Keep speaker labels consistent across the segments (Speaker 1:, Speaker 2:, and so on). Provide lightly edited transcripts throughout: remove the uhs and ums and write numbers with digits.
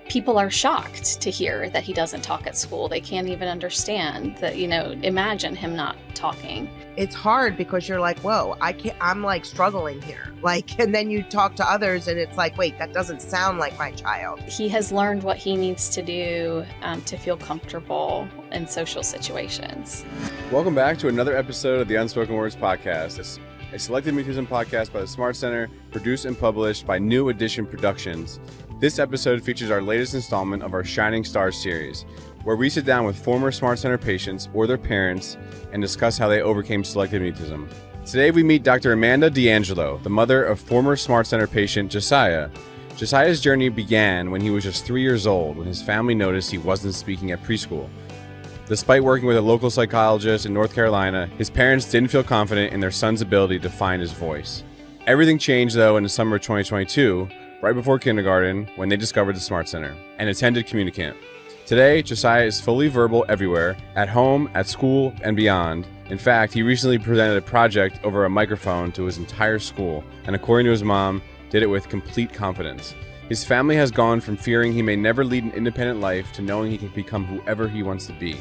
Speaker 1: people are shocked to hear that he doesn't talk at school. They can't even understand that, imagine him not talking.
Speaker 2: It's hard because you're like, whoa, I'm like struggling here. And then you talk to others and it's like, wait, that doesn't sound like my child.
Speaker 1: He has learned what he needs to do to feel comfortable in social situations.
Speaker 3: Welcome back to another episode of the Unspoken Words Podcast, a Selective Mutism podcast by the Smart Center, produced and published by New Edition Productions. This episode features our latest installment of our Shining Stars series, where we sit down with former Smart Center patients or their parents and discuss how they overcame selective mutism. Today we meet Dr. Amanda D'Angelo, the mother of former Smart Center patient Josiah. Josiah's journey began when he was just 3 years old, when his family noticed he wasn't speaking at preschool. Despite working with a local psychologist in North Carolina, his parents didn't feel confident in their son's ability to find his voice. Everything changed though in the summer of 2022, right before kindergarten, when they discovered the Smart Center and attended Communicamp. Today, Josiah is fully verbal everywhere, at home, at school, and beyond. In fact, he recently presented a project over a microphone to his entire school, and according to his mom, did it with complete confidence. His family has gone from fearing he may never lead an independent life to knowing he can become whoever he wants to be.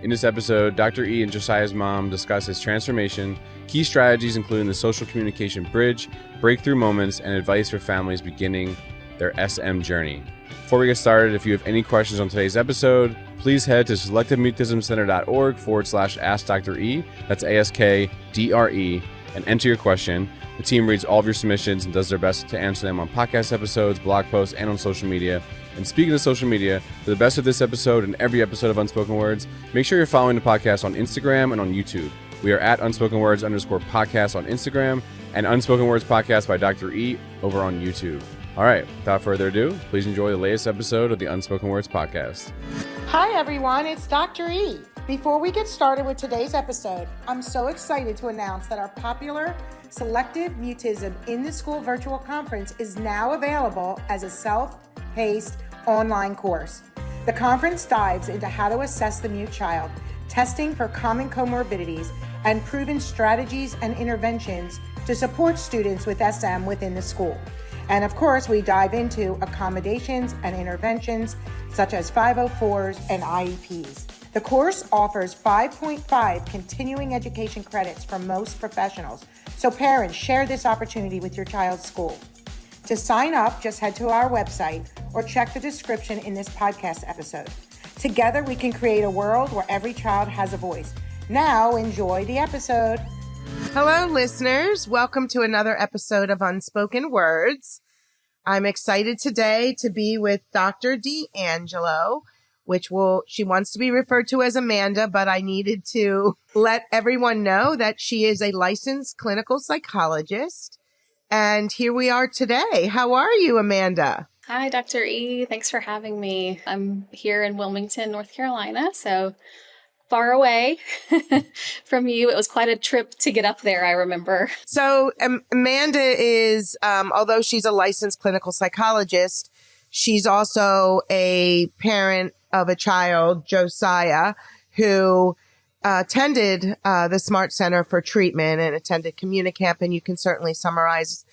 Speaker 3: In this episode, Dr. E and Josiah's mom discuss his transformation, key strategies including the social communication bridge, breakthrough moments, and advice for families beginning their SM journey. Before we get started, if you have any questions on today's episode, please head to selectivemutismcenter.org/ask Dr. E, that's ASKDRE, and enter your question. The team reads all of your submissions and does their best to answer them on podcast episodes, blog posts, and on social media. And speaking of social media, for the best of this episode and every episode of Unspoken Words, make sure you're following the podcast on Instagram and on YouTube. We are at UnspokenWords_podcast on Instagram and Unspoken Words Podcast by Dr. E over on YouTube. All right, without further ado, please enjoy the latest episode of the Unspoken Words Podcast.
Speaker 4: Hi everyone, it's Dr. E. Before we get started with today's episode, I'm so excited to announce that our popular Selective Mutism in the School virtual conference is now available as a self-paced online course. The conference dives into how to assess the mute child, testing for common comorbidities, and proven strategies and interventions to support students with SM within the school. And of course, we dive into accommodations and interventions such as 504s and IEPs. The course offers 5.5 continuing education credits for most professionals. So parents, share this opportunity with your child's school. To sign up, just head to our website or check the description in this podcast episode. Together, we can create a world where every child has a voice. Now, enjoy the episode.
Speaker 2: Hello, listeners. Welcome to another episode of Unspoken Words. I'm excited today to be with Dr. D'Angelo, she wants to be referred to as Amanda, but I needed to let everyone know that she is a licensed clinical psychologist. And here we are today. How are you, Amanda?
Speaker 1: Hi, Dr. E. Thanks for having me. I'm here in Wilmington, North Carolina, so far away from you. It was quite a trip to get up there, I remember.
Speaker 2: So Amanda is, although she's a licensed clinical psychologist, she's also a parent of a child, Josiah, who attended the Smart Center for treatment and attended Communicamp, and you can certainly summarize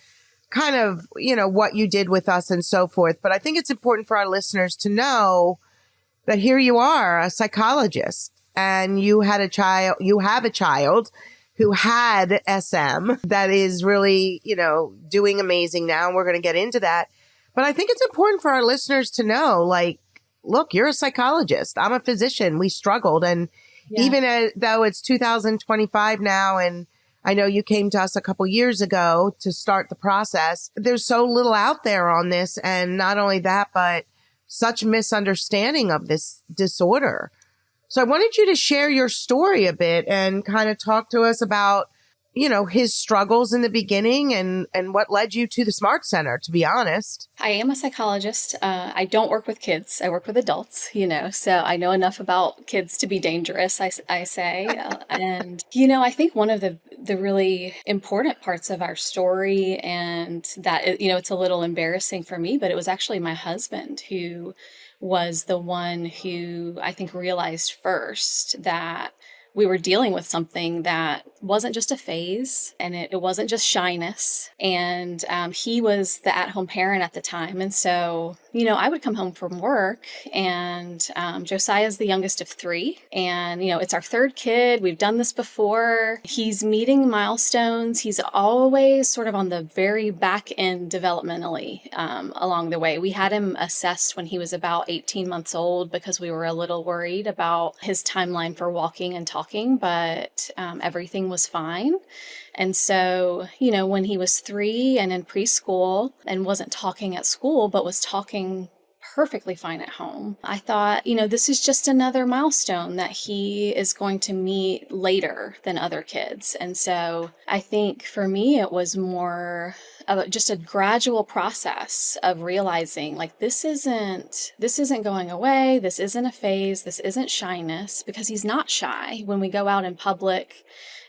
Speaker 2: kind of, what you did with us and so forth. But I think it's important for our listeners to know that here you are, a psychologist, and you have a child who had SM that is really, doing amazing now. And we're going to get into that. But I think it's important for our listeners to know, look, you're a psychologist. I'm a physician. We struggled. And even though it's 2025 now, and I know you came to us a couple years ago to start the process, there's so little out there on this. And not only that, but such misunderstanding of this disorder. So I wanted you to share your story a bit and kind of talk to us about, his struggles in the beginning and what led you to the Smart Center, to be honest.
Speaker 1: I am a psychologist. I don't work with kids. I work with adults, so I know enough about kids to be dangerous, I say. And, I think one of the really important parts of our story, and that, it's a little embarrassing for me, but it was actually my husband who was the one who I think realized first that we were dealing with something that wasn't just a phase, and it wasn't just shyness. And he was the at-home parent at the time. And so, I would come home from work, and Josiah's the youngest of three. And, it's our third kid. We've done this before. He's meeting milestones. He's always sort of on the very back end developmentally along the way. We had him assessed when he was about 18 months old because we were a little worried about his timeline for walking and talking, but everything was fine. And so, when he was 3 and in preschool and wasn't talking at school, but was talking perfectly fine at home, I thought, this is just another milestone that he is going to meet later than other kids. And so I think for me, it was more of just a gradual process of realizing, like, this isn't going away. This isn't a phase. This isn't shyness, because he's not shy. When we go out in public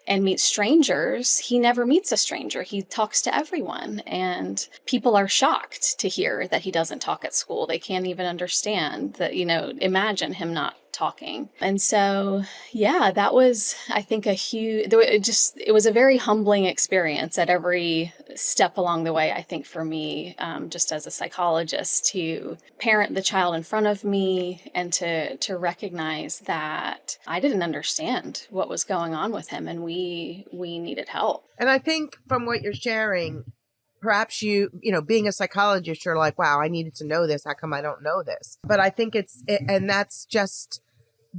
Speaker 1: and meet strangers, he never meets a stranger. He talks to everyone, and people are shocked to hear that he doesn't talk at school. They can't even understand that, imagine him not talking. And so, that was, I think, it was a very humbling experience at every step along the way, I think, for me, just as a psychologist, to parent the child in front of me and to recognize that I didn't understand what was going on with him, and we needed help.
Speaker 2: And I think from what you're sharing, perhaps being a psychologist, you're like, wow, I needed to know this. How come I don't know this? But I think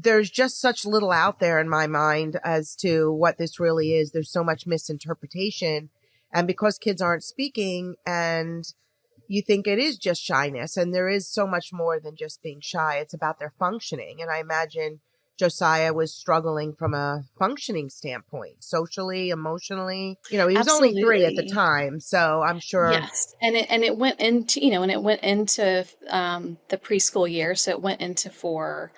Speaker 2: there's just such little out there in my mind as to what this really is. There's so much misinterpretation. And because kids aren't speaking, and you think it is just shyness, and there is so much more than just being shy. It's about their functioning. And I imagine Josiah was struggling from a functioning standpoint, socially, emotionally. He was
Speaker 1: Absolutely.
Speaker 2: only 3 at the time, so I'm sure.
Speaker 1: Yes, and it went into the preschool year, so it went into 4.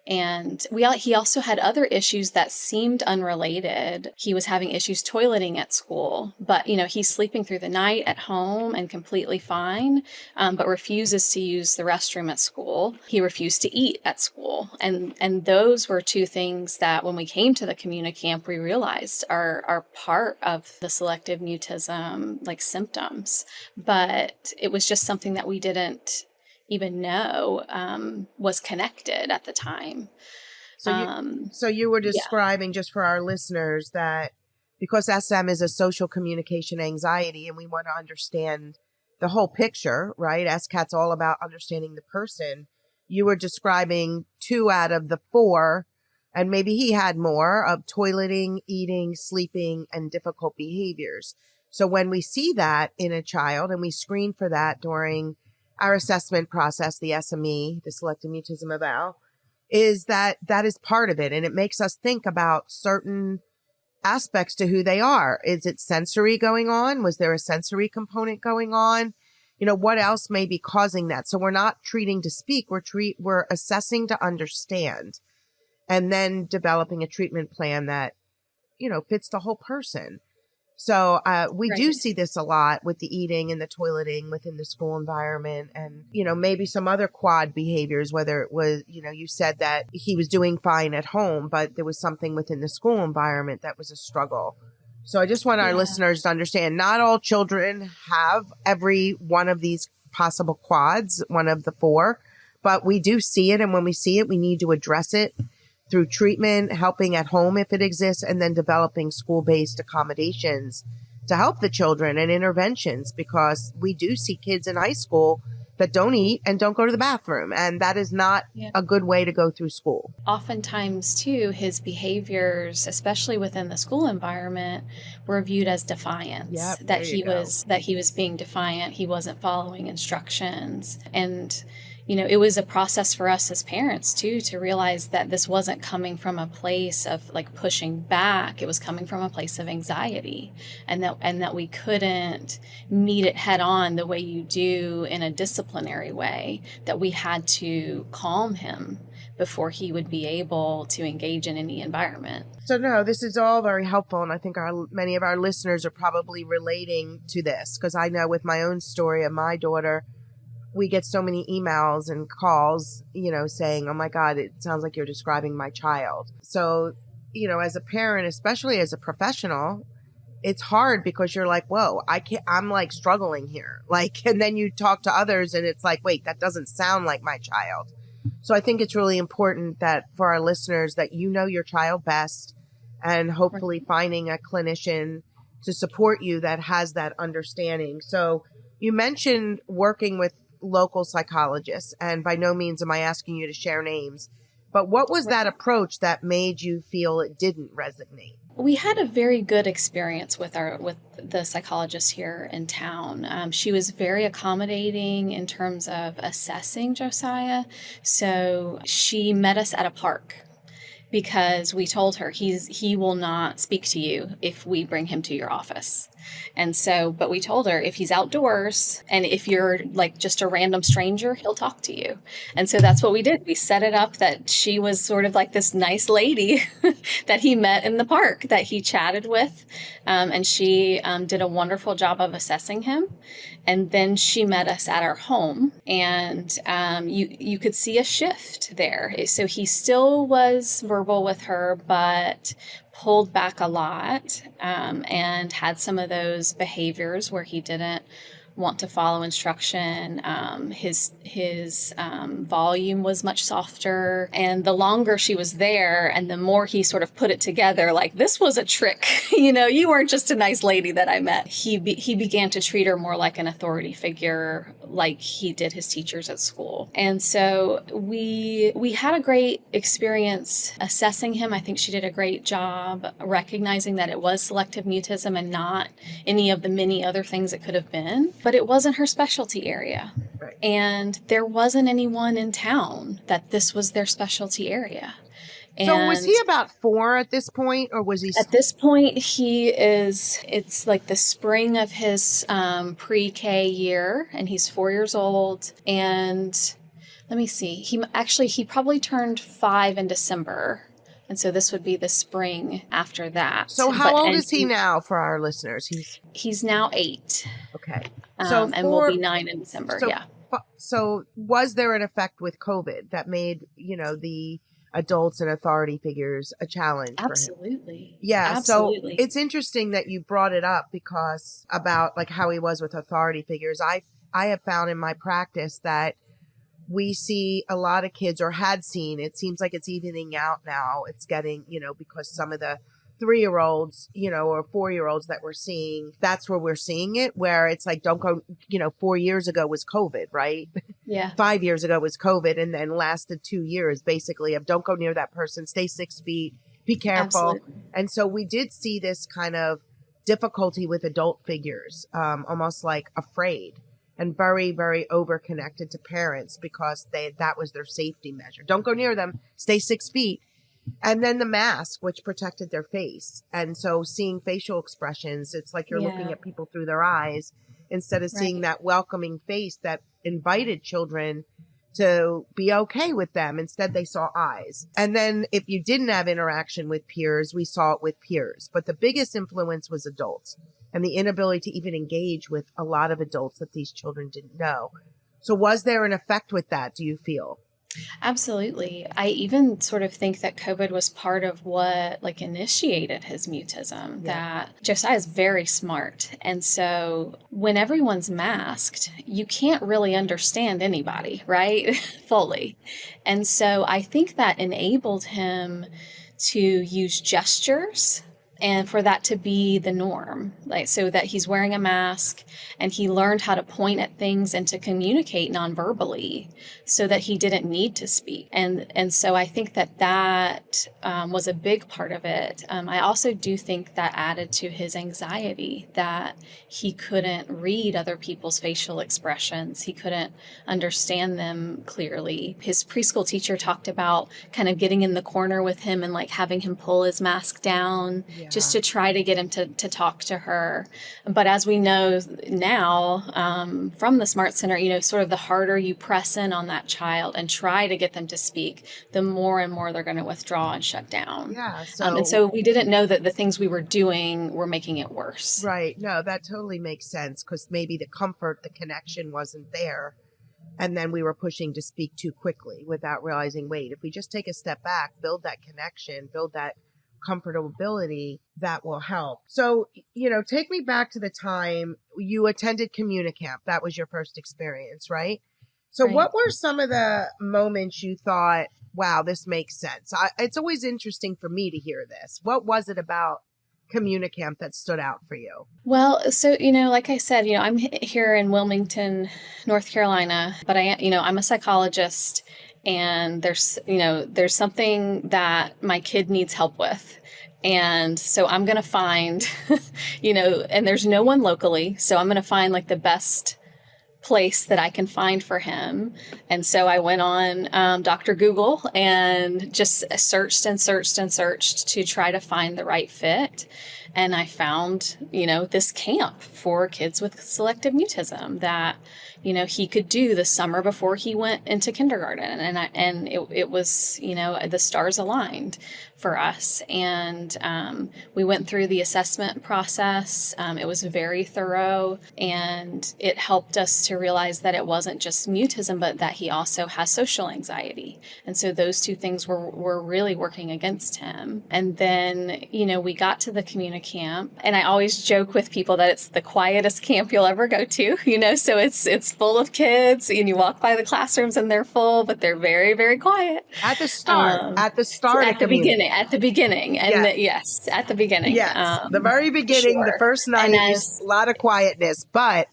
Speaker 1: And he also had other issues that seemed unrelated. He was having issues toileting at school, but, he's sleeping through the night at home and completely fine, but refuses to use the restroom at school. He refused to eat at school. And those were 2 things that when we came to the communicamp, we realized are part of the selective mutism, like, symptoms. But it was just something that we didn't even know was connected at the time.
Speaker 2: So you were describing, just for our listeners, that because SM is a social communication anxiety, and we want to understand the whole picture, right? SCAT's all about understanding the person. You were describing 2 out of the 4, and maybe he had more, of toileting, eating, sleeping, and difficult behaviors. So when we see that in a child, and we screen for that during our assessment process, the SME, the Selective Mutism Eval, is that is part of it. And it makes us think about certain aspects to who they are. Is it sensory going on? Was there a sensory component going on? What else may be causing that? So we're not treating to speak. We're assessing to understand, and then developing a treatment plan that, fits the whole person. So we do see this a lot with the eating and the toileting within the school environment, and, maybe some other quad behaviors, whether it was, you said that he was doing fine at home, but there was something within the school environment that was a struggle. So I just want our listeners to understand, not all children have every one of these possible quads, one of the 4, but we do see it. And when we see it, we need to address it through treatment, helping at home if it exists, and then developing school-based accommodations to help the children and interventions, because we do see kids in high school that don't eat and don't go to the bathroom, and that is not a good way to go through school.
Speaker 1: Oftentimes, too, his behaviors, especially within the school environment, were viewed as defiance. That he was being defiant. He wasn't following instructions, and it was a process for us as parents, too, to realize that this wasn't coming from a place of, like, pushing back. It was coming from a place of anxiety, and that we couldn't meet it head on the way you do in a disciplinary way, that we had to calm him before he would be able to engage in any environment.
Speaker 2: So no, this is all very helpful. And I think many of our listeners are probably relating to this, because I know with my own story of my daughter, we get so many emails and calls, saying, oh my God, it sounds like you're describing my child. So as a parent, especially as a professional, it's hard because you're like, whoa, I'm like struggling here. Like, and then you talk to others and it's like, wait, that doesn't sound like my child. So I think it's really important that for our listeners that you know your child best, and hopefully finding a clinician to support you that has that understanding. So you mentioned working with local psychologists, and by no means am I asking you to share names, but what was that approach that made you feel it didn't resonate?
Speaker 1: We had a very good experience with the psychologist here in town. She was very accommodating in terms of assessing Josiah. So she met us at a park because we told her he will not speak to you if we bring him to your office. And so, but we told her if he's outdoors and if you're like just a random stranger, he'll talk to you. And so that's what we did. We set it up that she was sort of like this nice lady that he met in the park that he chatted with. And she did a wonderful job of assessing him. And then she met us at our home, and you could see a shift there. So he still was verbal with her, but pulled back a lot, and had some of those behaviors where he didn't want to follow instruction. His volume was much softer, and the longer she was there and the more he sort of put it together, like, this was a trick, you weren't just a nice lady that I met. He began to treat her more like an authority figure, like he did his teachers at school. And so we had a great experience assessing him. I think she did a great job recognizing that it was selective mutism and not any of the many other things it could have been. But it wasn't her specialty area. Right. And there wasn't anyone in town that this was their specialty area. And
Speaker 2: so was he about 4 at this point, or was he?
Speaker 1: At this point, it's like the spring of his pre-K year, and he's 4 years old. And let me see, he probably turned 5 in December. And so this would be the spring after that.
Speaker 2: So how old is he now for our listeners?
Speaker 1: He's now 8.
Speaker 2: Okay.
Speaker 1: And will be 9 in December. Yeah.
Speaker 2: So was there an effect with COVID that made, the adults and authority figures a challenge for him?
Speaker 1: Absolutely.
Speaker 2: Yeah.
Speaker 1: Absolutely.
Speaker 2: So it's interesting that you brought it up because about like how he was with authority figures. I have found in my practice that we see a lot of kids, or had seen, it seems like it's evening out now. It's getting, because some of the 3-year-olds, or 4-year-olds that we're seeing, that's where we're seeing it, where it's like, don't go, 4 years ago was COVID, right?
Speaker 1: Yeah.
Speaker 2: 5 years ago was COVID, and then lasted 2 years basically of don't go near that person, stay 6 feet, be careful.
Speaker 1: Absolutely.
Speaker 2: And so we did see this kind of difficulty with adult figures, almost like afraid. And very, very over-connected to parents because that was their safety measure. Don't go near them. Stay 6 feet. And then the mask, which protected their face. And so seeing facial expressions, it's like you're looking at people through their eyes instead of seeing that welcoming face that invited children to be okay with them. Instead, they saw eyes. And then if you didn't have interaction with peers, we saw it with peers. But the biggest influence was adults, and the inability to even engage with a lot of adults that these children didn't know. So was there an effect with that, do you feel?
Speaker 1: Absolutely. I even sort of think that COVID was part of what initiated his mutism, that Josiah is very smart. And so when everyone's masked, you can't really understand anybody, right? Fully. And so I think that enabled him to use gestures and for that to be the norm, so that he's wearing a mask and he learned how to point at things and to communicate non-verbally so that he didn't need to speak. And so I think that was a big part of it. I also do think that added to his anxiety, that he couldn't read other people's facial expressions. He couldn't understand them clearly. His preschool teacher talked about kind of getting in the corner with him and having him pull his mask down. Just to try to get him to talk to her. But as we know now from the Smart Center, sort of the harder you press in on that child and try to get them to speak, the more and more they're going to withdraw and shut down.
Speaker 2: Yeah.
Speaker 1: And so we didn't know that the things we were doing were making it worse.
Speaker 2: Right. No, that totally makes sense because maybe the comfort, the connection wasn't there. And then we were pushing to speak too quickly without realizing, wait, if we just take a step back, build that connection, build that comfortability that will help. So, take me back to the time you attended Communicamp. That was your first experience, right? So
Speaker 1: Right.
Speaker 2: what were some of the moments you thought, wow, this makes sense? It's always interesting for me to hear this. What was it about Communicamp that stood out for you?
Speaker 1: Well, so, like I said, I'm here in Wilmington, North Carolina, but I'm a psychologist, and there's something that my kid needs help with. And so I'm going to find, and there's no one locally. So I'm going to find like the best place that I can find for him. And so I went on Dr. Google and just searched and searched and searched to try to find the right fit. And I found, this camp for kids with selective mutism that, he could do the summer before he went into kindergarten. And it was, the stars aligned for us. And we went through the assessment process. It was very thorough, and it helped us to realize that it wasn't just mutism, but that he also has social anxiety. And so those two things were really working against him. And then, we got to the Communicamp, and I always joke with people that it's the quietest camp you'll ever go to, so it's full of kids, and you walk by the classrooms and they're full, but they're very, very quiet.
Speaker 2: At the start, at the
Speaker 1: beginning. And yes, at the beginning.
Speaker 2: Yes, the very beginning,
Speaker 1: sure.
Speaker 2: The first night is a lot of quietness, but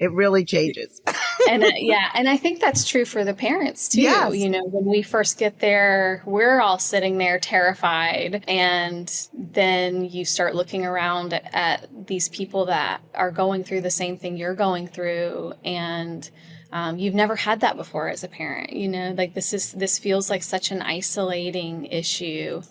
Speaker 2: it really changes.
Speaker 1: And I think that's true for the parents too.
Speaker 2: Yes.
Speaker 1: When we first get there, we're all sitting there terrified, and then you start looking around at these people that are going through the same thing you're going through, and you've never had that before as a parent. Like this feels like such an isolating issue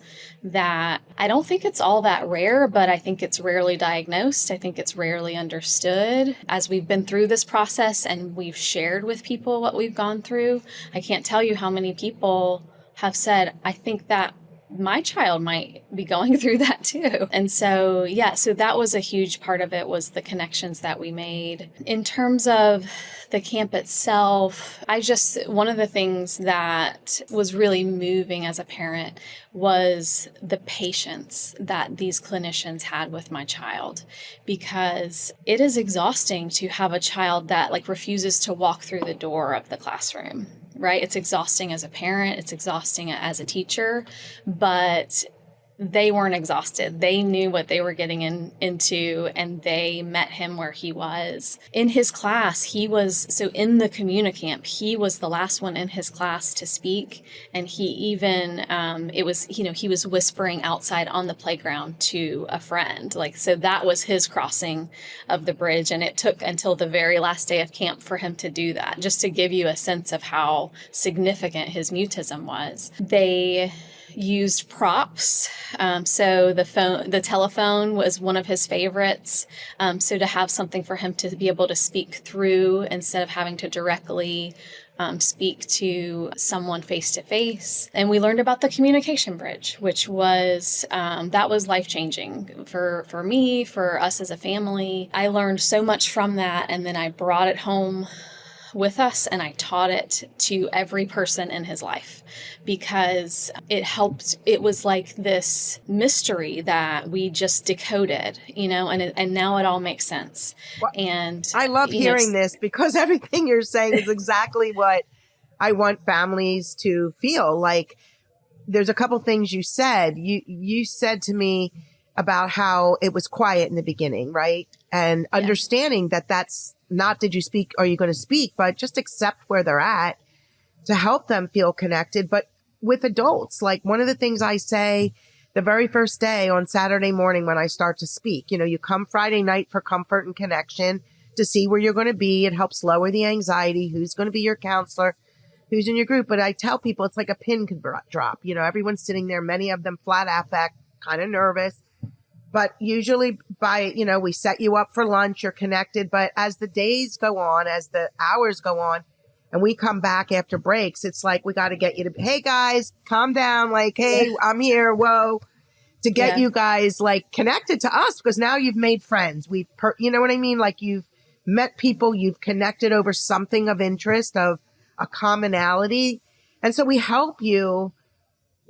Speaker 1: that I don't think it's all that rare, but I think it's rarely diagnosed. I think it's rarely understood. As we've been through this process and we've shared with people what we've gone through, I can't tell you how many people have said, I think that my child might be going through that too. And so, so that was a huge part of it, was the connections that we made. In terms of the camp itself, one of the things that was really moving as a parent was the patience that these clinicians had with my child, because it is exhausting to have a child that refuses to walk through the door of the classroom. Right? It's exhausting as a parent. It's exhausting as a teacher, but they weren't exhausted. They knew what they were getting into, and they met him where he was. In his class, in the Communicamp, he was the last one in his class to speak. And he even, he was whispering outside on the playground to a friend. So that was his crossing of the bridge. And it took until the very last day of camp for him to do that, just to give you a sense of how significant his mutism was. They used props. So the telephone was one of his favorites. So to have something for him to be able to speak through instead of having to directly speak to someone face to face. And we learned about the communication bridge, which was, that was life-changing for me, for us as a family. I learned so much from that. And then I brought it home with us, and I taught it to every person in his life, because it helped. It was like this mystery that we just decoded, and now it all makes sense. Well, and
Speaker 2: I love hearing this, because everything you're saying is exactly what I want families to feel. Like, there's a couple things you said. You said to me about how it was quiet in the beginning, right? And understanding that that's not, did you speak, are you going to speak, but just accept where they're at to help them feel connected. But with adults, one of the things I say the very first day on Saturday morning when I start to speak, you come Friday night for comfort and connection, to see where you're going to be. It helps lower the anxiety, who's going to be your counselor, who's in your group. But I tell people it's like a pin could drop. Everyone's sitting there, many of them flat affect, kind of nervous. But usually we set you up for lunch, you're connected. But as the days go on, as the hours go on, and we come back after breaks, it's like, we got to get you to, hey guys, calm down. Hey, I'm here. Whoa. To get you guys connected to us, because now you've made friends. You know what I mean? You've met people, you've connected over something of interest, of a commonality. And so we help you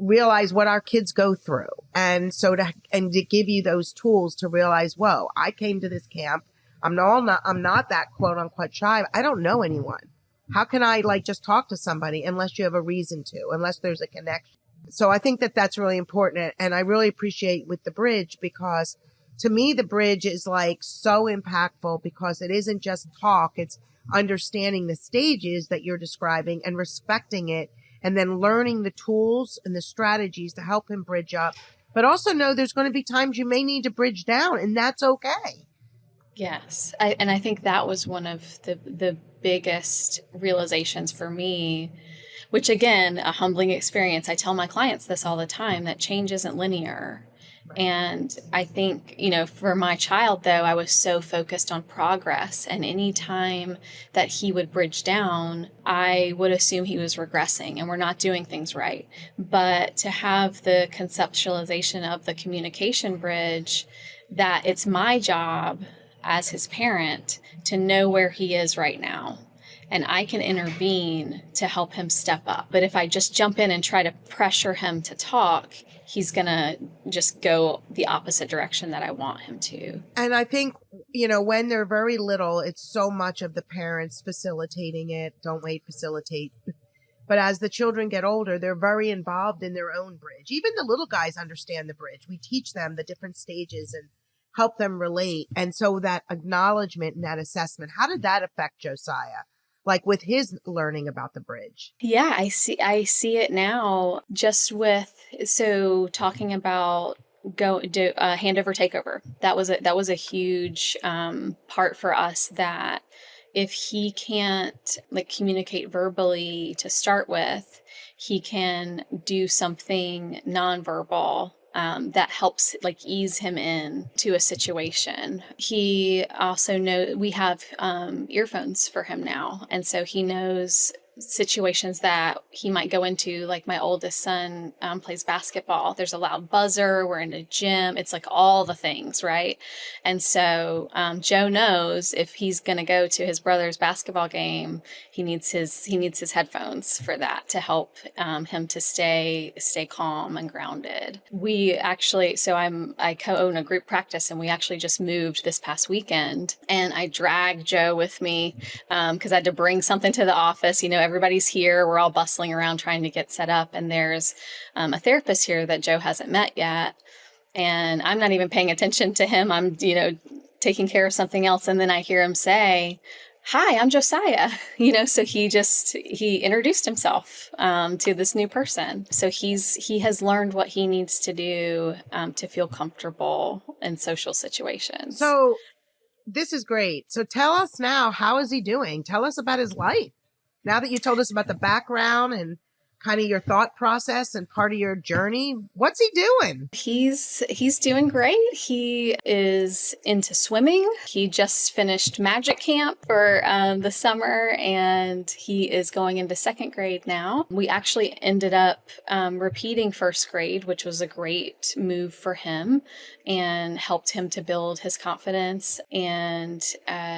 Speaker 2: realize what our kids go through. And so to give you those tools to realize, whoa, I came to this camp. I'm not that quote unquote shy. I don't know anyone. How can I just talk to somebody unless you have a reason to, unless there's a connection? So I think that that's really important. And I really appreciate with the bridge, because to me, the bridge is so impactful, because it isn't just talk. It's understanding the stages that you're describing and respecting it, and then learning the tools and the strategies to help him bridge up, but also know there's going to be times you may need to bridge down, and that's okay.
Speaker 1: Yes. I think that was one of the biggest realizations for me, which again, a humbling experience. I tell my clients this all the time, that change isn't linear. And I think, for my child, though, I was so focused on progress, and any time that he would bridge down, I would assume he was regressing and we're not doing things right. But to have the conceptualization of the communication bridge, that it's my job as his parent to know where he is right now, and I can intervene to help him step up. But if I just jump in and try to pressure him to talk, he's going to just go the opposite direction that I want him to.
Speaker 2: And I think, when they're very little, it's so much of the parents facilitating it. Don't wait, facilitate. But as the children get older, they're very involved in their own bridge. Even the little guys understand the bridge. We teach them the different stages and help them relate. And so that acknowledgement and that assessment, how did that affect Josiah? With his learning about the bridge?
Speaker 1: Yeah, I see it now, just with, talking about handover takeover. That was a huge part for us, that if he can't communicate verbally to start with, he can do something nonverbal that helps ease him in to a situation. He also we have earphones for him now. And so he knows situations that he might go into. My oldest son plays basketball. There's a loud buzzer. We're in a gym. It's all the things, right? And so Joe knows if he's going to go to his brother's basketball game, he needs his headphones for that, to help him to stay calm and grounded. We actually, I co-own a group practice, and we actually just moved this past weekend, and I dragged Joe with me because I had to bring something to the office. Everybody's here. We're all bustling around trying to get set up. And there's a therapist here that Joe hasn't met yet. And I'm not even paying attention to him. I'm, taking care of something else. And then I hear him say, "Hi, I'm Josiah." So he introduced himself to this new person. So he has learned what he needs to do to feel comfortable in social situations.
Speaker 2: So this is great. So tell us now, how is he doing? Tell us about his life. Now that you told us about the background and kind of your thought process and part of your journey, what's he doing?
Speaker 1: He's doing great. He is into swimming. He just finished magic camp for the summer, and he is going into second grade now. We actually ended up repeating first grade, which was a great move for him and helped him to build his confidence. And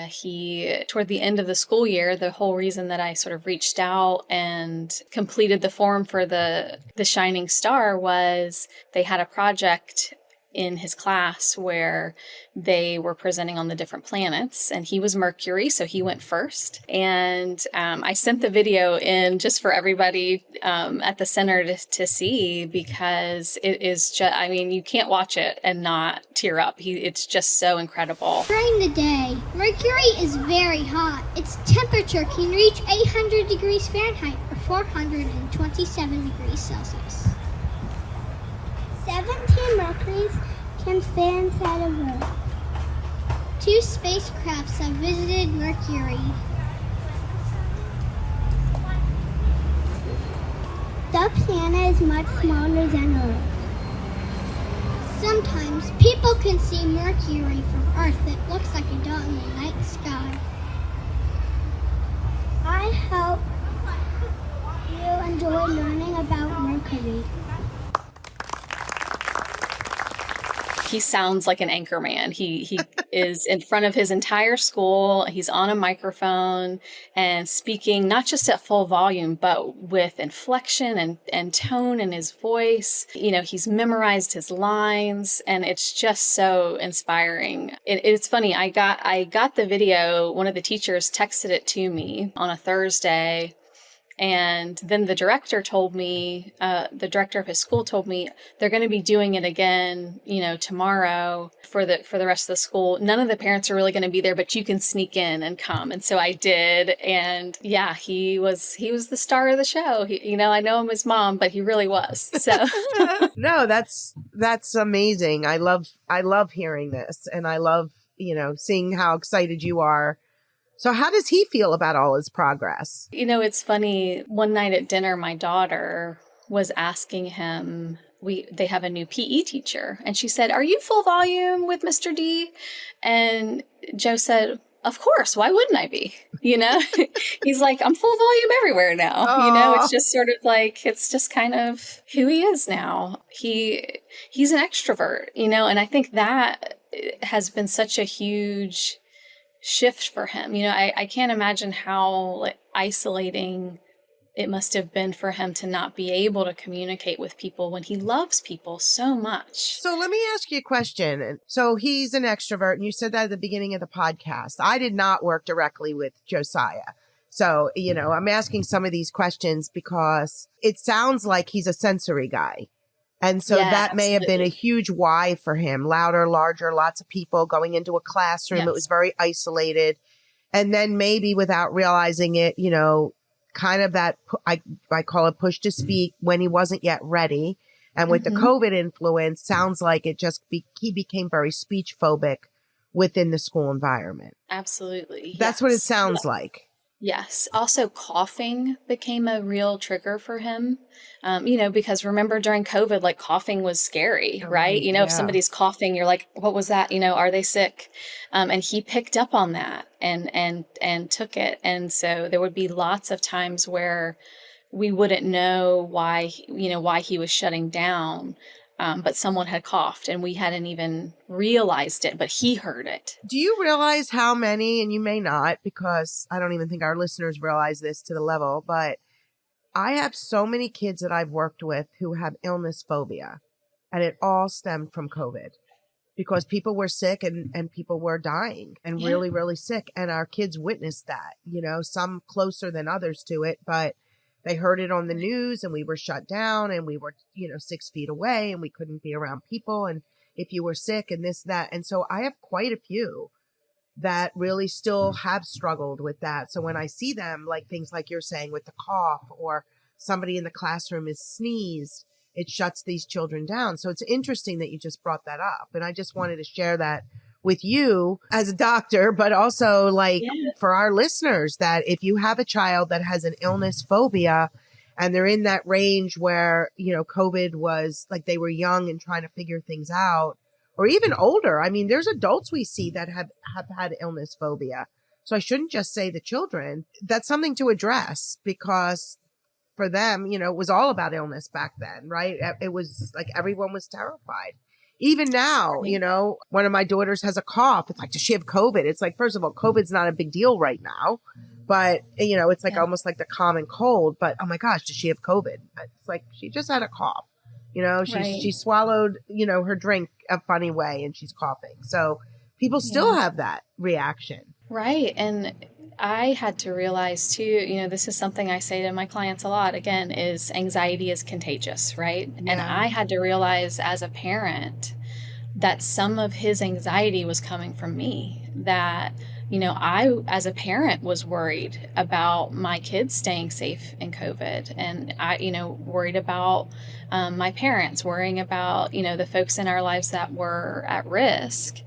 Speaker 1: he, toward the end of the school year, the whole reason that I sort of reached out and completed the form for the Shining Star was they had a project in his class where they were presenting on the different planets, and he was Mercury, so he went first. And I sent the video in just for everybody at the center to see, because it is just, you can't watch it and not tear up. It's just so incredible.
Speaker 5: During the day, Mercury is very hot. Its temperature can reach 800 degrees Fahrenheit or 427 degrees Celsius. 17 Mercuries can stay inside of Earth. 2 spacecrafts have visited Mercury. The planet is much smaller than Earth. Sometimes people can see Mercury from Earth that looks like a dot in the night sky. I hope you enjoy learning about Mercury.
Speaker 1: he sounds like an anchor man. He is in front of his entire school. He's on a microphone and speaking not just at full volume, but with inflection and tone in his voice. He's memorized his lines, and it's just so inspiring. It's funny. I got the video. One of the teachers texted it to me on a Thursday. And then the director the director of his school told me they're going to be doing it again, tomorrow for the rest of the school. None of the parents are really going to be there, but you can sneak in and come. And so I did. And yeah, he was the star of the show. I know I'm his mom, but he really was. So
Speaker 2: no, that's amazing. I love hearing this, and I love, seeing how excited you are. So how does he feel about all his progress?
Speaker 1: It's funny. One night at dinner, my daughter was asking him, they have a new PE teacher. And she said, "Are you full volume with Mr. D?" And Joe said, "Of course. Why wouldn't I be?" He's like, "I'm full volume everywhere now."
Speaker 2: Aww.
Speaker 1: It's just sort of like, it's just kind of who he is now. He's an extrovert, and I think that has been such a huge shift for him. I can't imagine how isolating it must have been for him to not be able to communicate with people when he loves people so much.
Speaker 2: So let me ask you a question. So he's an extrovert, and you said that at the beginning of the podcast. I did not work directly with Josiah. So, I'm asking some of these questions because it sounds like he's a sensory guy. And so that may have been a huge why for him. Louder, larger, lots of people going into a classroom. Yes. It was very isolated. And then maybe without realizing it, kind of that, I call it push to speak when he wasn't yet ready. And with the COVID influence, sounds like it just, he became very speech phobic within the school environment.
Speaker 1: Absolutely.
Speaker 2: That's what it sounds like.
Speaker 1: Yes. Also, coughing became a real trigger for him, because remember during COVID, coughing was scary, right? If somebody's coughing, you're like, what was that? Are they sick? And he picked up on that and took it. And so there would be lots of times where we wouldn't know why he was shutting down. But someone had coughed and we hadn't even realized it, but he heard it.
Speaker 2: Do you realize how many, and you may not, because I don't even think our listeners realize this to the level, but I have so many kids that I've worked with who have illness phobia, and it all stemmed from COVID because people were sick and people were dying and really, really sick. And our kids witnessed that, some closer than others to it, but they heard it on the news and we were shut down and we were, 6 feet away and we couldn't be around people. And if you were sick and this, that. And so I have quite a few that really still have struggled with that. So when I see them, like things like you're saying with the cough or somebody in the classroom is sneezed, it shuts these children down. So it's interesting that you just brought that up. And I just wanted to share that with you as a doctor, but also for our listeners, that if you have a child that has an illness phobia and they're in that range where, COVID was like they were young and trying to figure things out, or even older. I mean, there's adults we see that have had illness phobia. So I shouldn't just say the children. That's something to address because for them, it was all about illness back then, right? It was like everyone was terrified. Even now, one of my daughters has a cough. It's like, does she have COVID? It's like, first of all, COVID's not a big deal right now, but it's like almost like the common cold, but oh my gosh, does she have COVID? It's like, she just had a cough, she swallowed, her drink a funny way and she's coughing. So people still have that reaction.
Speaker 1: Right. And I had to realize too, this is something I say to my clients a lot, again, is anxiety is contagious, right? Yeah. And I had to realize as a parent that some of his anxiety was coming from me, that, I, as a parent, was worried about my kids staying safe in COVID. And I, worried about my parents, worrying about, the folks in our lives that were at risk.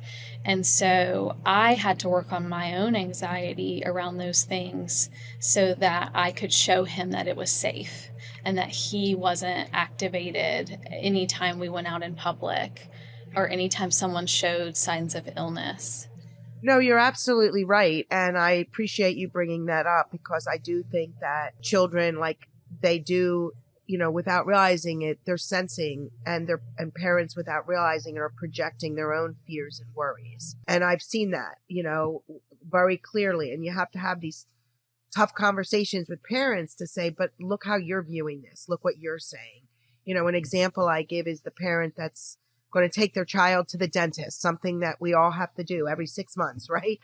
Speaker 1: And so I had to work on my own anxiety around those things so that I could show him that it was safe and that he wasn't activated anytime we went out in public or anytime someone showed signs of illness.
Speaker 2: No, you're absolutely right. And I appreciate you bringing that up because I do think that children, they do without realizing it, they're sensing, and parents without realizing it are projecting their own fears and worries. And I've seen that, very clearly. And you have to have these tough conversations with parents to say, but look how you're viewing this. Look what you're saying. An example I give is the parent that's going to take their child to the dentist, something that we all have to do every 6 months, right?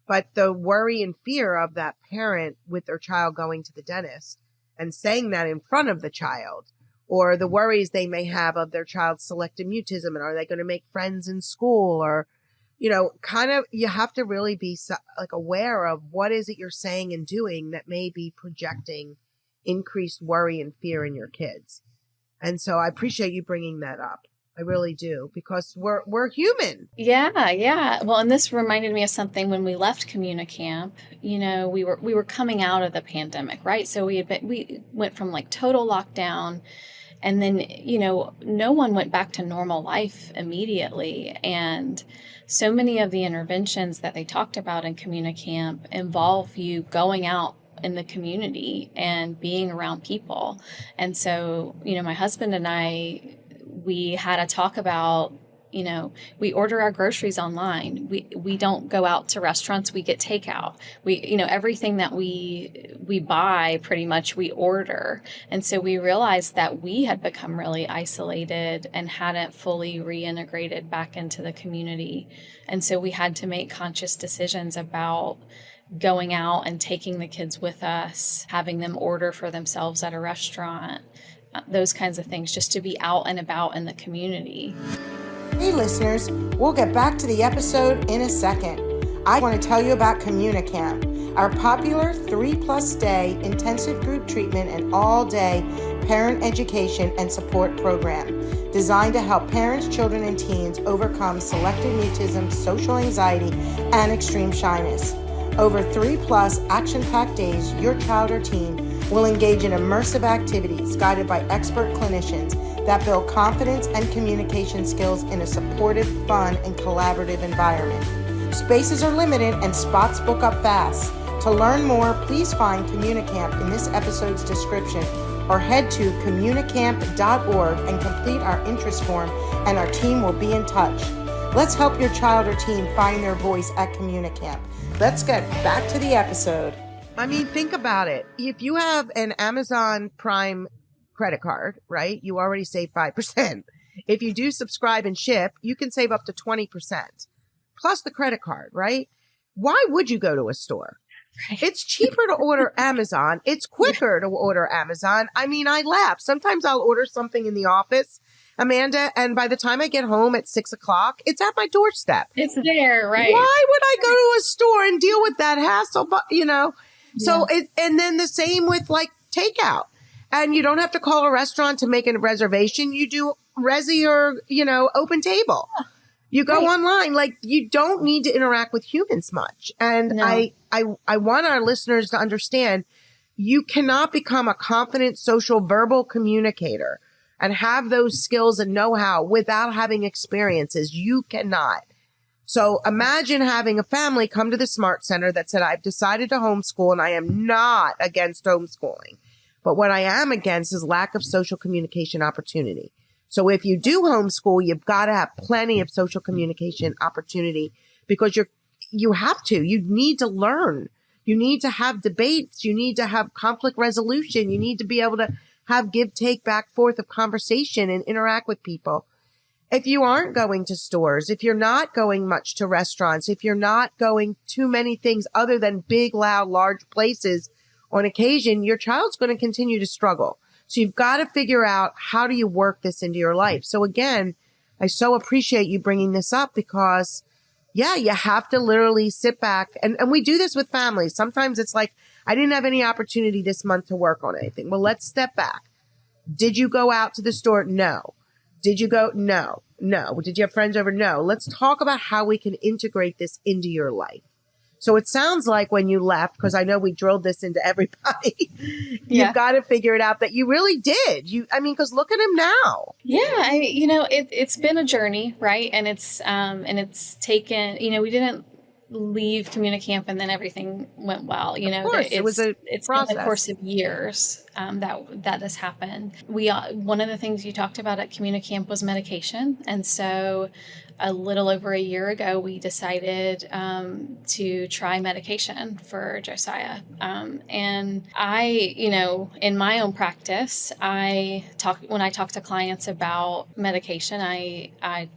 Speaker 2: But the worry and fear of that parent with their child going to the dentist and saying that in front of the child, or the worries they may have of their child's selective mutism, and are they going to make friends in school, or, you have to really be aware of what is it you're saying and doing that may be projecting increased worry and fear in your kids. And so I appreciate you bringing that up. I really do, because we're human.
Speaker 1: Yeah. Well, and this reminded me of something when we left Communicamp. We were coming out of the pandemic, right? So we went from total lockdown, and then no one went back to normal life immediately. And so many of the interventions that they talked about in Communicamp involve you going out in the community and being around people. And so, my husband and I, we had a talk about, we order our groceries online. We don't go out to restaurants. We get takeout. Everything that we buy, pretty much we order. And so we realized that we had become really isolated and hadn't fully reintegrated back into the community. And so we had to make conscious decisions about going out and taking the kids with us, having them order for themselves at a restaurant, those kinds of things, just to be out and about in the community.
Speaker 4: Hey listeners, we'll get back to the episode in a second. I want to tell you about Communicamp, our popular 3+ day intensive group treatment and all-day parent education and support program designed to help parents, children, and teens overcome selective mutism, social anxiety, and extreme shyness. Over 3+ action-packed days, your child or teen will engage in immersive activities guided by expert clinicians that build confidence and communication skills in a supportive, fun, and collaborative environment. Spaces are limited and spots book up fast. To learn more, please find Communicamp in this episode's description or head to communicamp.org and complete our interest form, and our team will be in touch. Let's help your child or teen find their voice at Communicamp. Let's get back to the episode.
Speaker 2: I mean, think about it. If you have an Amazon Prime credit card, right, you already save 5%. If you do subscribe and ship, you can save up to 20%. Plus the credit card, right? Why would you go to a store? Right. It's cheaper to order Amazon. It's quicker to order Amazon. I mean, I laugh. Sometimes I'll order something in the office, Amanda, and by the time I get home at 6:00, it's at my doorstep.
Speaker 1: It's there, right?
Speaker 2: Why would I go to a store and deal with that hassle? But, so and then the same with takeout. And you don't have to call a restaurant to make a reservation. You do Resi or, Open Table. You go online. You don't need to interact with humans much. And no. I want our listeners to understand, you cannot become a confident social verbal communicator and have those skills and know-how without having experiences. You cannot. So imagine having a family come to the Smart Center that said, I've decided to homeschool, and I am not against homeschooling. But what I am against is lack of social communication opportunity. So if you do homeschool, you've got to have plenty of social communication opportunity, because you have to. You need to learn. You need to have debates. You need to have conflict resolution. You need to be able to have give, take, back, forth of conversation and interact with people. If you aren't going to stores, if you're not going much to restaurants, if you're not going too many things other than big, loud, large places on occasion, your child's going to continue to struggle. So you've got to figure out, how do you work this into your life? So again, I so appreciate you bringing this up, because you have to literally sit back, and we do this with families. Sometimes it's like, I didn't have any opportunity this month to work on anything. Well, let's step back. Did you go out to the store? No. Did you go? No. Did you have friends over? No. Let's talk about how we can integrate this into your life. So it sounds like when you left, because I know we drilled this into everybody, you've got to figure it out that you really did. Because look at him now.
Speaker 1: Yeah, it's been a journey, right? And it's taken, we leave Communicamp and then everything went well. You know,
Speaker 2: course, it was a
Speaker 1: it's
Speaker 2: process.
Speaker 1: been a course of years that has happened. One of the things you talked about at Communicamp was medication, and so a little over a year ago, we decided to try medication for Josiah. And I, you know, in my own practice, when I talk to clients about medication, I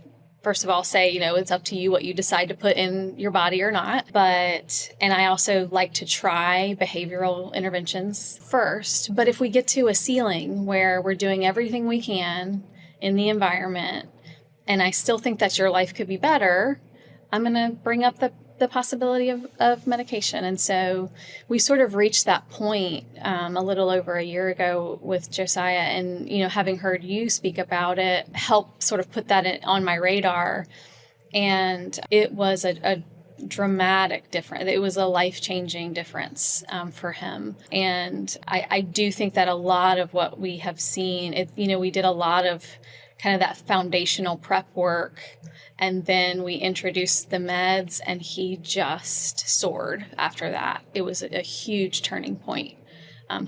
Speaker 1: first of all say, you know, it's up to you what you decide to put in your body or not. And I also like to try behavioral interventions first. But if we get to a ceiling where we're doing everything we can in the environment, and I still think that your life could be better, I'm going to bring up the possibility of medication. And so we sort of reached that point a little over a year ago with Josiah, and, you know, having heard you speak about it, helped sort of put that on my radar. And it was a dramatic difference. It was a life-changing difference for him. And I do think that a lot of what we have seen, we did a lot of kind of that foundational prep work. And then we introduced the meds, and he just soared after that. It was a huge turning point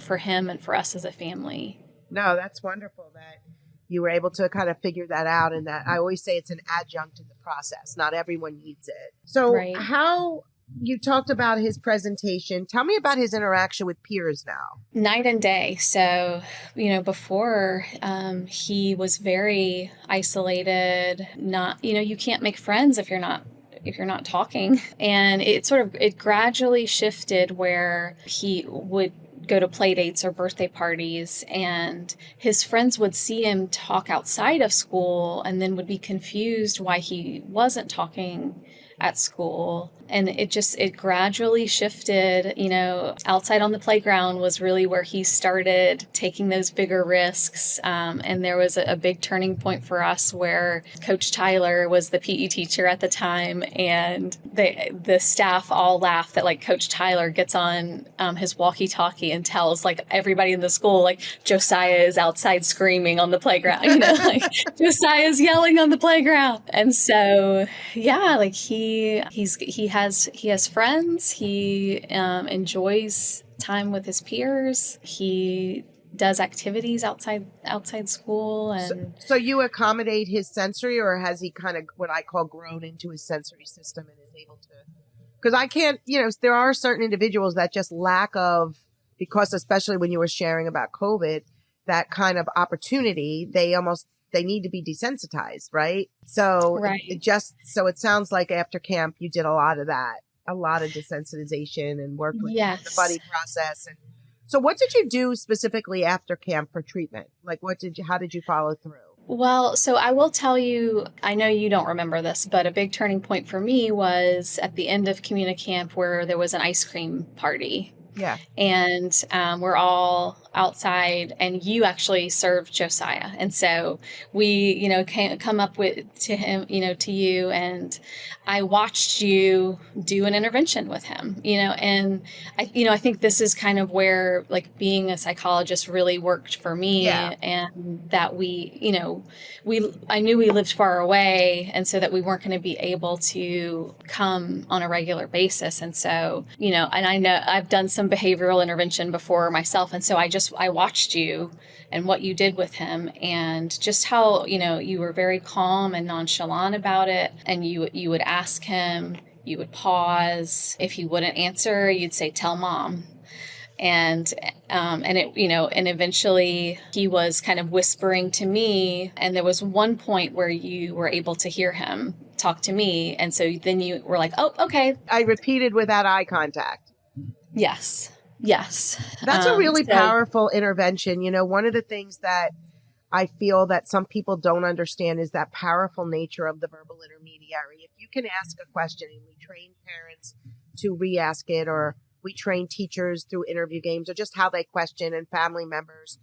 Speaker 1: for him and for us as a family.
Speaker 2: No, that's wonderful that you were able to kind of figure that out. And that I always say it's an adjunct in the process. Not everyone needs it. So
Speaker 1: Right.
Speaker 2: How you talked about his presentation. Tell me about his interaction with peers now.
Speaker 1: Night and day. So, you know, before he was very isolated, you can't make friends if you're not talking. And it gradually shifted where he would go to play dates or birthday parties, and his friends would see him talk outside of school and then would be confused why he wasn't talking at school. And it gradually shifted. You know, outside on the playground was really where he started taking those bigger risks. And there was a big turning point for us where Coach Tyler was the PE teacher at the time, and the staff all laughed that, like, Coach Tyler gets on his walkie-talkie and tells, like, everybody in the school, like, Josiah is outside screaming on the playground, you know, like Josiah's yelling on the playground. And so, yeah, like he has friends. He enjoys time with his peers. He does activities outside school. And
Speaker 2: so you accommodate his sensory, or has he kind of what I call grown into his sensory system and is able to? Because I can't, there are certain individuals that just lack of, because especially when you were sharing about COVID, that kind of opportunity, they need to be desensitized, right? So
Speaker 1: Right.
Speaker 2: It sounds like after camp, you did a lot of that, a lot of desensitization and work with the buddy process. And so what did you do specifically after camp for treatment? Like how did you follow through?
Speaker 1: Well, so I will tell you, I know you don't remember this, but a big turning point for me was at the end of Communicamp, where there was an ice cream party.
Speaker 2: Yeah.
Speaker 1: And we're all outside, and you actually served Josiah. And so we, come up to him, to you, and I watched you do an intervention with him, and I think this is kind of where, like, being a psychologist really worked for me.
Speaker 2: Yeah.
Speaker 1: And that I knew we lived far away, and so that we weren't going to be able to come on a regular basis. And so, and I know I've done some behavioral intervention before myself. And so I watched you and what you did with him, and just how, you were very calm and nonchalant about it. And you would ask him, you would pause. If he wouldn't answer, you'd say, "Tell mom." And eventually he was kind of whispering to me. And there was one point where you were able to hear him talk to me. And so then you were like, "Oh, okay."
Speaker 2: I repeated without eye contact.
Speaker 1: Yes.
Speaker 2: That's a really powerful intervention. One of the things that I feel that some people don't understand is that powerful nature of the verbal intermediary. If you can ask a question, and we train parents to re-ask it, or we train teachers through interview games, or just how they question, and family members.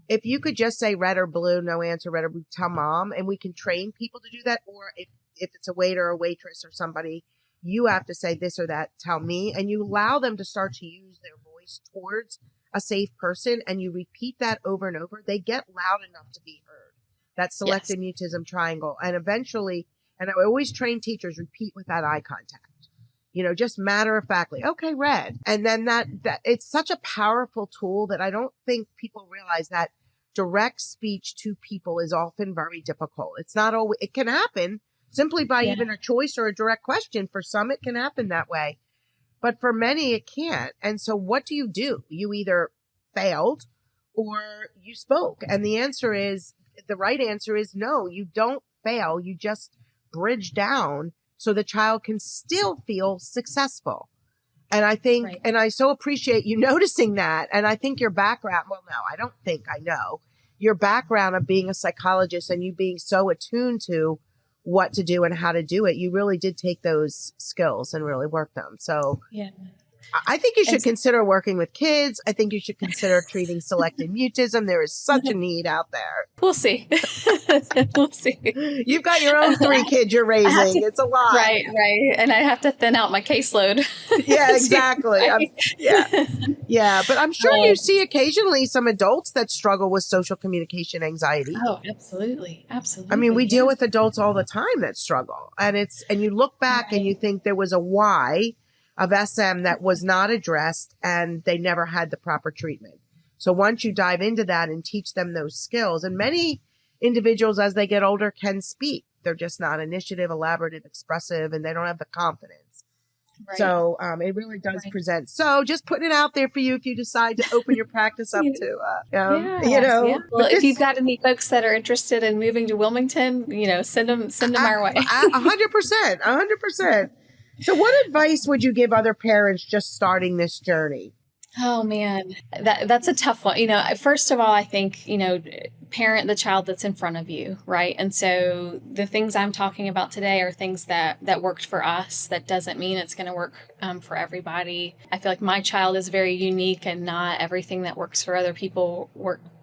Speaker 2: If you could just say red or blue, no answer, red or blue, tell mom, and we can train people to do that. Or if it's a waiter or waitress or somebody, you have to say this or that, tell me, and you allow them to start to use their voice towards a safe person, and you repeat that over and over. They get loud enough to be heard. That selective mutism triangle. And eventually, and I always train teachers, repeat with that eye contact. Just matter of factly, okay, read. And then that it's such a powerful tool that I don't think people realize that direct speech to people is often very difficult. It's not always, it can happen simply by even a choice or a direct question. For some, it can happen that way, but for many, it can't. And so what do? You either failed or you spoke. And the right answer is no, you don't fail. You just bridge down so the child can still feel successful. And I think, and I so appreciate you noticing that. And I think your background, well, no, I don't think I know your background of being a psychologist and you being so attuned to what to do and how to do it. You really did take those skills and really work them. So I think you should consider working with kids. I think you should consider treating selective mutism. There is such a need out there.
Speaker 1: We'll see. We'll see.
Speaker 2: You've got your own 3 kids you're raising. It's a lot.
Speaker 1: Right. And I have to thin out my caseload.
Speaker 2: Yeah, exactly. Yeah. But I'm sure you see occasionally some adults that struggle with social communication anxiety.
Speaker 1: Oh, absolutely. Absolutely.
Speaker 2: I mean, we deal with adults all the time that struggle, and you look back and you think there was a why of SM that was not addressed and they never had the proper treatment. So once you dive into that and teach them those skills, and many individuals as they get older can speak, they're just not initiative, elaborative, expressive, and they don't have the confidence. Right. So it really does present. So just putting it out there for you if you decide to open your practice up to,
Speaker 1: Well, if you've got any folks that are interested in moving to Wilmington, send them our way.
Speaker 2: 100%. So what advice would you give other parents just starting this journey?
Speaker 1: Oh man, that's a tough one. First of all, I think, parent the child that's in front of you, right? And so the things I'm talking about today are things that worked for us. That doesn't mean it's going to work for everybody. I feel like my child is very unique, and not everything that works for other people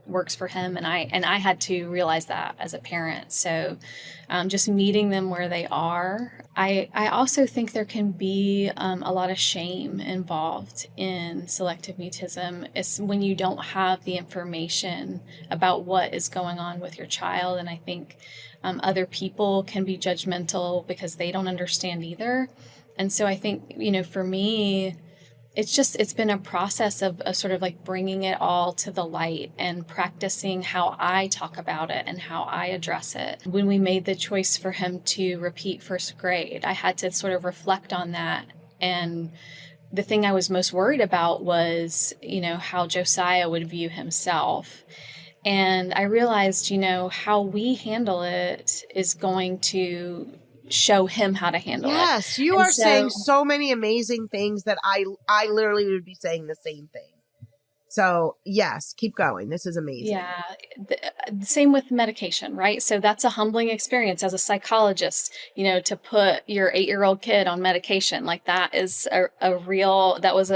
Speaker 1: works for him. And I had to realize that as a parent. So just meeting them where they are. I also think there can be a lot of shame involved in selective mutism. It's when you don't have the information about what is going on with your child. And I think other people can be judgmental because they don't understand either. And so I think, for me, it's been a process of sort of like bringing it all to the light and practicing how I talk about it and how I address it. When we made the choice for him to repeat first grade, I had to sort of reflect on that. And the thing I was most worried about was, how Josiah would view himself. And I realized, how we handle it is going to show him how to handle it.
Speaker 2: Yes, you are saying so many amazing things that I literally would be saying the same thing. So yes, keep going. This is amazing.
Speaker 1: Yeah. Same with medication, right? So that's a humbling experience as a psychologist, to put your 8-year-old kid on medication. Like that is that was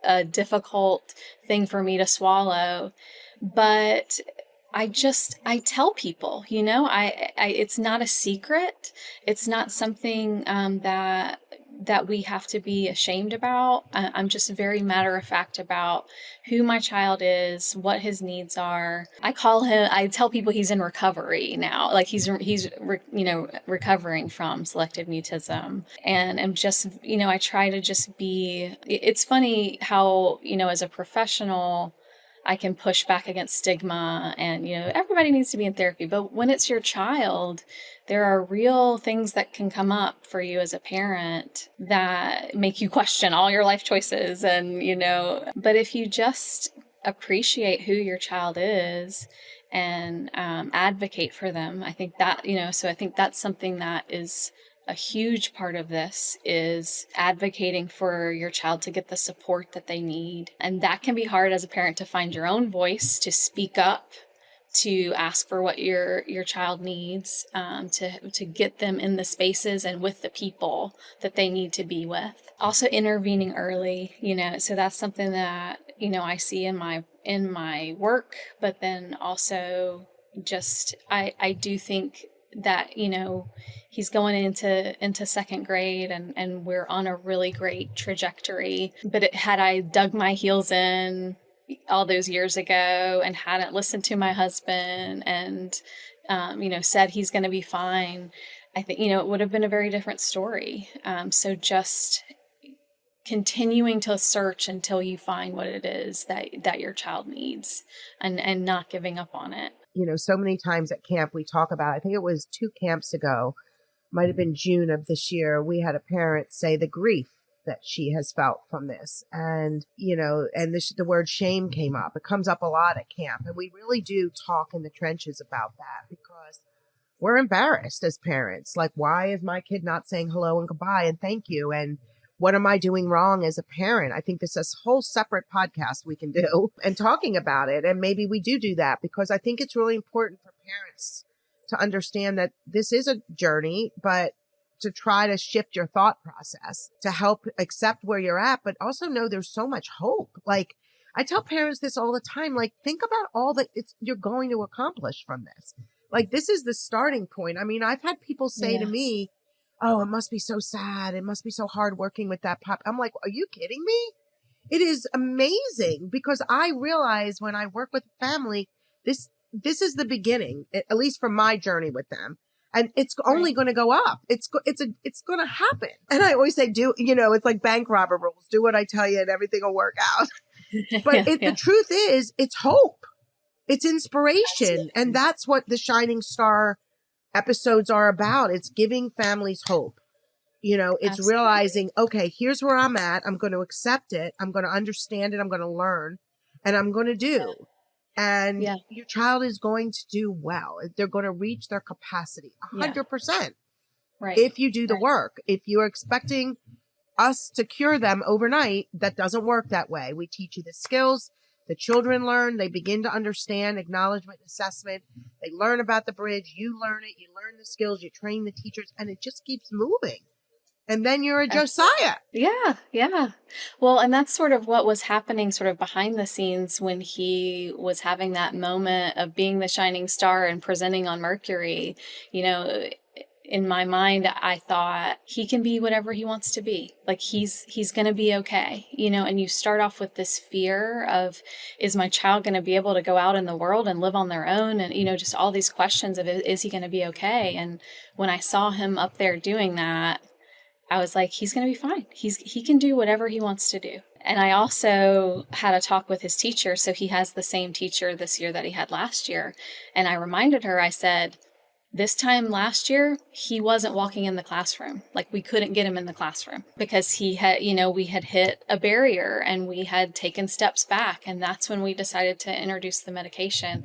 Speaker 1: a difficult thing for me to swallow. But I tell people, it's not a secret. It's not something that we have to be ashamed about. I'm just very matter of fact about who my child is, what his needs are. I tell people he's in recovery now. Like he's recovering from selective mutism. And I'm just, I try to just be, it's funny how, as a professional, I can push back against stigma and, everybody needs to be in therapy. But when it's your child, there are real things that can come up for you as a parent that make you question all your life choices. And, but if you just appreciate who your child is and advocate for them, I think that, so I think that's something that is a huge part of this is advocating for your child to get the support that they need. And that can be hard as a parent to find your own voice, to speak up, to ask for what your child needs, to get them in the spaces and with the people that they need to be with. Also intervening early, so that's something that, I see in my work, but then also just, I do think that, he's going into second grade and we're on a really great trajectory. But had I dug my heels in all those years ago and hadn't listened to my husband and, said he's going to be fine, I think, it would have been a very different story. So just, continuing to search until you find what it is that your child needs, and not giving up on it.
Speaker 2: You know, so many times at camp we talk about, I think it was 2 camps ago, might have been June of this year, we had a parent say the grief that she has felt from this. And, you know, and the word shame came up. It comes up a lot at camp. And we really do talk in the trenches about that, because we're embarrassed as parents. Like, why is my kid not saying hello and goodbye and thank you? And what am I doing wrong as a parent? I think this is a whole separate podcast we can do and talking about it. And maybe we do that, because I think it's really important for parents to understand that this is a journey, but to try to shift your thought process to help accept where you're at, but also know there's so much hope. Like, I tell parents this all the time, like, think about all that you're going to accomplish from this. Like, this is the starting point. I mean, I've had people say to me, oh, it must be so sad. It must be so hard working with that pup. I'm like, are you kidding me? It is amazing, because I realize when I work with a family, this is the beginning, at least from my journey with them. And it's only going to go up. It's going to happen. And I always say, it's like bank robber rules. Do what I tell you and everything will work out. But the truth is, it's hope. It's inspiration. And that's what the Shining Star episodes are about. It's giving families hope. You know, it's realizing, okay, here's where I'm at. I'm going to accept it. I'm going to understand it. I'm going to learn, and I'm going to do. And your child is going to do well. They're going to reach their capacity 100%. Right. If you do the work. If you're expecting us to cure them overnight, that doesn't work that way. We teach you the skills. The children learn. They begin to understand acknowledgement and assessment. They learn about the bridge. You learn it. You learn the skills. You train the teachers. And it just keeps moving. And then you're a Josiah.
Speaker 1: Yeah, yeah. Well, and that's sort of what was happening sort of behind the scenes when he was having that moment of being the shining star and presenting on Mercury. You know, in my mind, I thought he can be whatever he wants to be. Like, he's going to be okay, you know, and you start off with this fear of, is my child going to be able to go out in the world and live on their own? And, you know, just all these questions of, is he going to be okay? And when I saw him up there doing that, I was like, he's going to be fine. He can do whatever he wants to do. And I also had a talk with his teacher. So he has the same teacher this year that he had last year. And I reminded her, I said, this time last year, he wasn't walking in the classroom. Like, we couldn't get him in the classroom because he had, you know, we had hit a barrier and we had taken steps back. And that's when we decided to introduce the medication.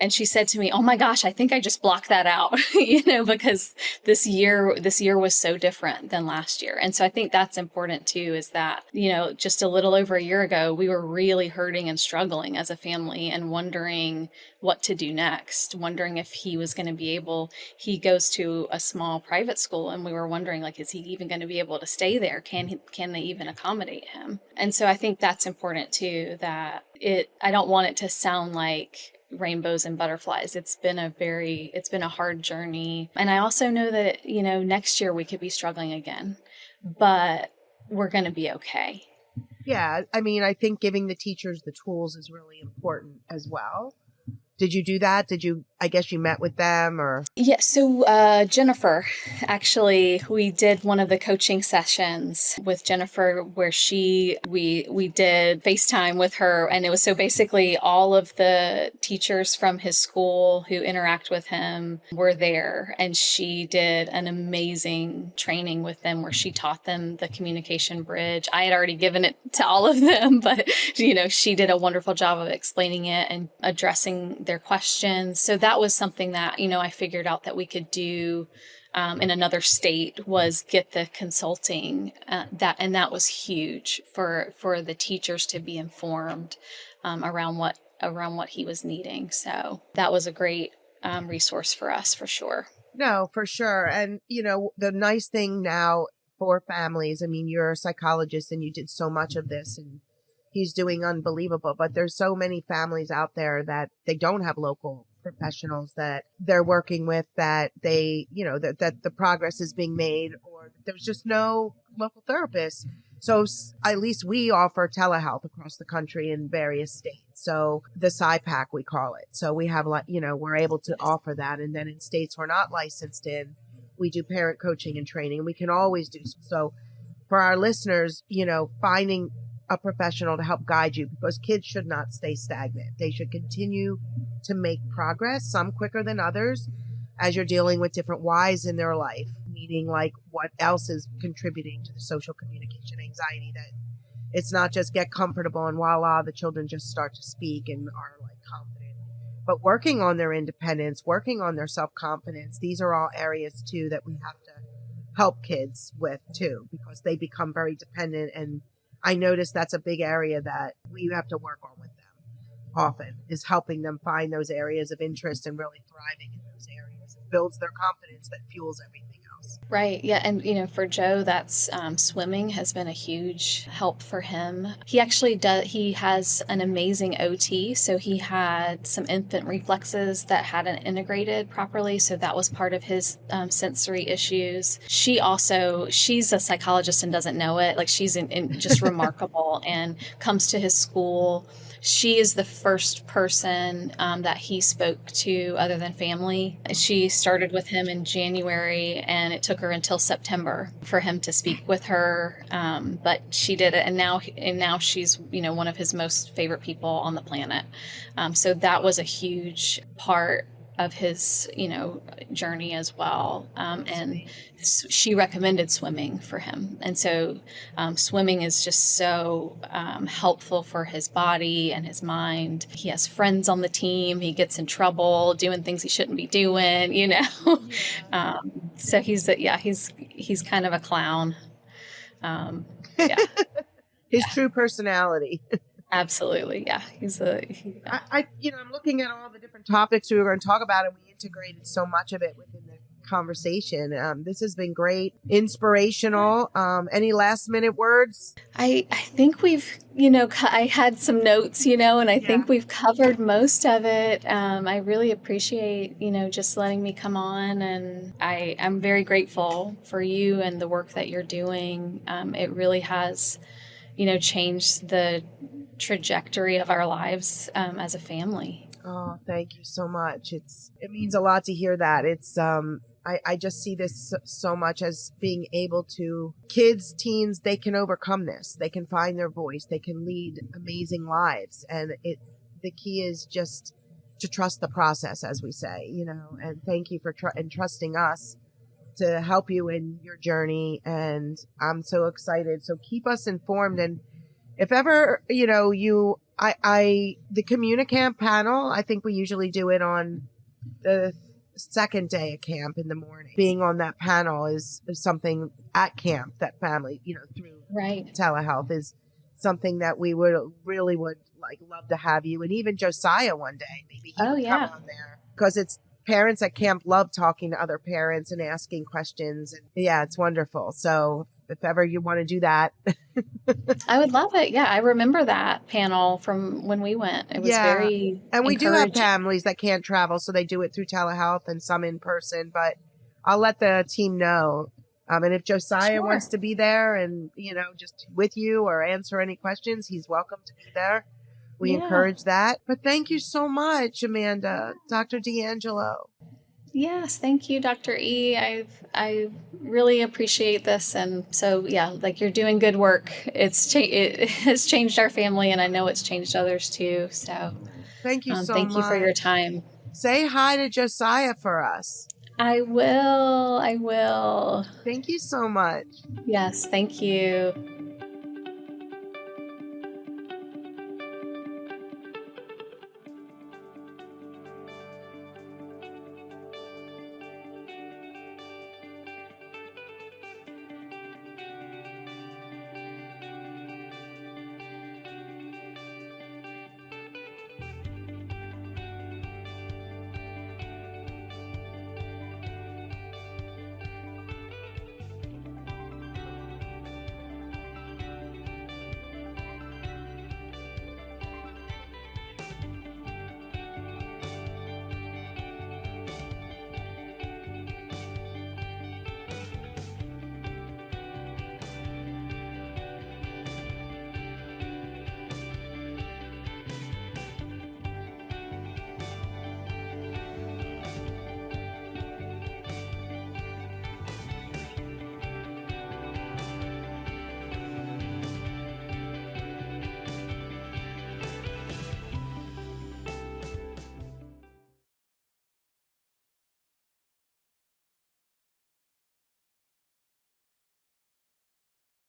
Speaker 1: And she said to me, oh my gosh, I think I just blocked that out, you know, because this year was so different than last year. And so I think that's important too, is that, you know, just a little over a year ago, we were really hurting and struggling as a family and wondering what to do next, wondering if he was going to be able, he goes to a small private school and we were wondering, like, is he even going to be able to stay there? Can they even accommodate him? And so I think that's important too, that I don't want it to sound like rainbows and butterflies. It's been a hard journey. And I also know that, you know, next year we could be struggling again, but we're going to be okay.
Speaker 2: Yeah. I mean, I think giving the teachers the tools is really important as well. Did you do that? I guess you met with them or?
Speaker 1: Yeah. So Jennifer, actually, we did one of the coaching sessions with Jennifer where we did FaceTime with her. And it was so basically all of the teachers from his school who interact with him were there. And she did an amazing training with them where she taught them the communication bridge. I had already given it to all of them, but, you know, she did a wonderful job of explaining it and addressing their questions. So that was something that, you know, I figured out that we could do in another state, was get the consulting and that was huge for the teachers to be informed around what he was needing. So that was a great resource for us, for sure.
Speaker 2: No, for sure. And, you know, the nice thing now for families, I mean, you're a psychologist and you did so much of this and he's doing unbelievable, but there's so many families out there that they don't have local professionals that they're working with, that they, you know, that the progress is being made, or there's just no local therapists. So at least we offer telehealth across the country in various states. So the SIPAC, we call it. So we have, you know, we're able to offer that. And then in states we're not licensed in, we do parent coaching and training. We can always do so. for our listeners, finding a professional to help guide you, because kids should not stay stagnant. They should continue to make progress, some quicker than others, as you're dealing with different whys in their life, meaning like what else is contributing to the social communication anxiety, that it's not just get comfortable and voila, the children just start to speak and are like confident, but working on their independence, working on their self-confidence. These are all areas too that we have to help kids with too, because they become very dependent. And I notice that's a big area that we have to work on with them often, is helping them find those areas of interest and really thriving in those areas. It builds their confidence that fuels everything else.
Speaker 1: Right. Yeah. And, for Joe, that's swimming has been a huge help for him. He actually he has an amazing OT. So he had some infant reflexes that hadn't integrated properly. So that was part of his sensory issues. She's a psychologist and doesn't know it. Like, she's just remarkable, and comes to his school. She is the first person that he spoke to other than family. She started with him in January, and it took her until September for him to speak with her. But she did it, and now she's one of his most favorite people on the planet. So that was a huge part of his journey as well. And she recommended swimming for him, and so swimming is just so helpful for his body and his mind. He has friends on the team. He gets in trouble doing things he shouldn't be doing, so he's kind of a clown. Yeah.
Speaker 2: His true personality.
Speaker 1: Absolutely. Yeah.
Speaker 2: I'm looking at all the different topics we were going to talk about, and we integrated so much of it within the conversation. This has been great, inspirational. Any last minute words?
Speaker 1: I think we've, I had some notes, and I think we've covered most of it. I really appreciate, just letting me come on, and I'm very grateful for you and the work that you're doing. It really has, changed the trajectory of our lives as a family.
Speaker 2: Oh, thank you so much. It means a lot to hear that. I just see this so much as being able to, kids, teens, they can overcome this. They can find their voice. They can lead amazing lives. And the key is just to trust the process, as we say, and thank you for trusting us to help you in your journey. And I'm so excited. So keep us informed. And if ever, the Communicamp panel, I think we usually do it on the second day of camp in the morning. Being on that panel is something at camp that family, through telehealth, is something that we would love to have you. And even Josiah one day, maybe he would come on there, because it's parents at camp love talking to other parents and asking questions. And yeah, it's wonderful. So if ever you want to do that.
Speaker 1: I would love it. Yeah, I remember that panel from when we went. It was very
Speaker 2: And we do have families that can't travel, so they do it through telehealth and some in person. But I'll let the team know. And if Josiah wants to be there and, just with you or answer any questions, he's welcome to be there. We encourage that. But thank you so much, Amanda, Dr. D'Angelo.
Speaker 1: Yes, thank you, Dr. E. I really appreciate this, and so you're doing good work. It has changed our family, and I know it's changed others too. So
Speaker 2: thank you so much.
Speaker 1: Thank you for your time.
Speaker 2: Say hi to Josiah for us.
Speaker 1: I will.
Speaker 2: Thank you so much.
Speaker 1: Yes, thank you.